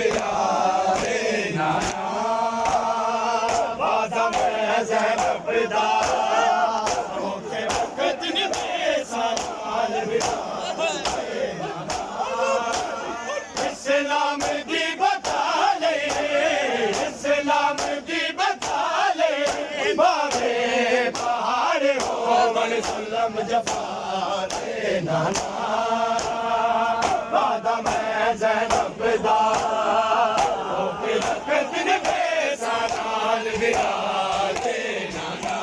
बिरारे नाना बादा मैं ज़ैनब दा ओके वक्त ने बेसाल बिरारे नाना इस्लाम दी बता ले इस्लाम दी बता ले बाबे पहाड़ हो मन सुलम जफारे नाना बादा मैं ज़ैनब दा ओके वक्त ने बेसाल बिरारे नाना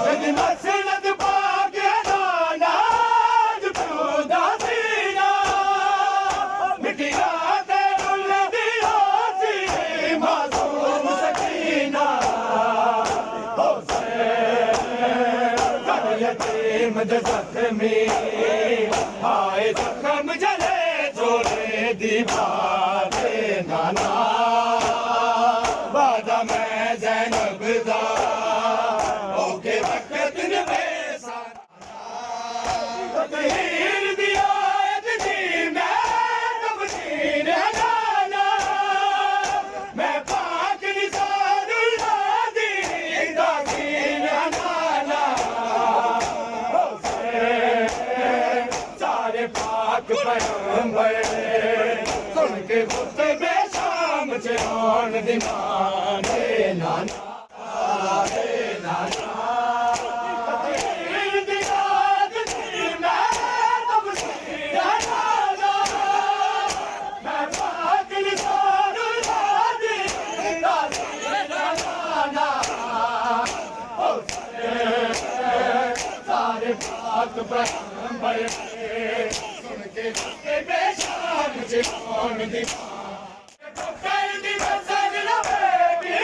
जद मसनद पाक नाना जुदा सीना मिटिया ते रुल दिया सी मासूम सकीना यतीम जख्मी हाय जख्म जले जोड़े दीवारे नाना बादा मैं ज़ैनब दा ओके वक्त ने बेसाना तहीर दिया दी मैं तबशीर नाना मैं पाक निसारुल्लाह दी दासीन नाना सारे पाक पैगंबर सुन के खुतबे शाम से आन दिमाने नाना रे नाना तकदीर दी रात दी मैं तबशीर नाना मैं पाक निसारुल्लाह दी दासीन नाना सारे पाक पैगंबर सुन के बेशान से कौन दिखा कर दी बसन लबे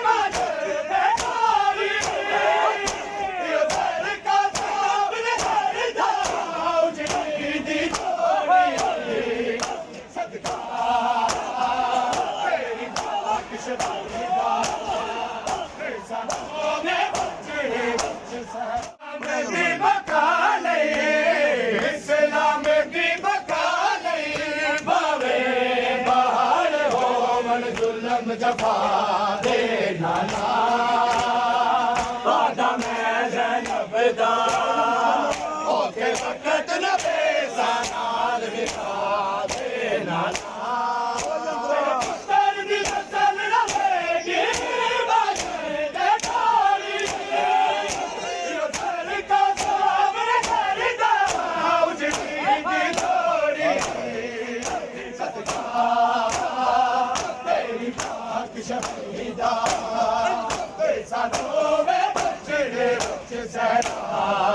माजर पे तारी ये दर का सामने हर दाव जी दी छोड़ी सदका तेरी पाक शबादा सामने बच्चे बच्चे दी बका इस्लाम की बका बावे बाहर हो मन जुल्म जफा दे नाना बादा मैं ज़ैनब दा ओके वक्त न बेसानाल बिरा दे नाना शहीदा सानों में बच्चे बच्चे सहरा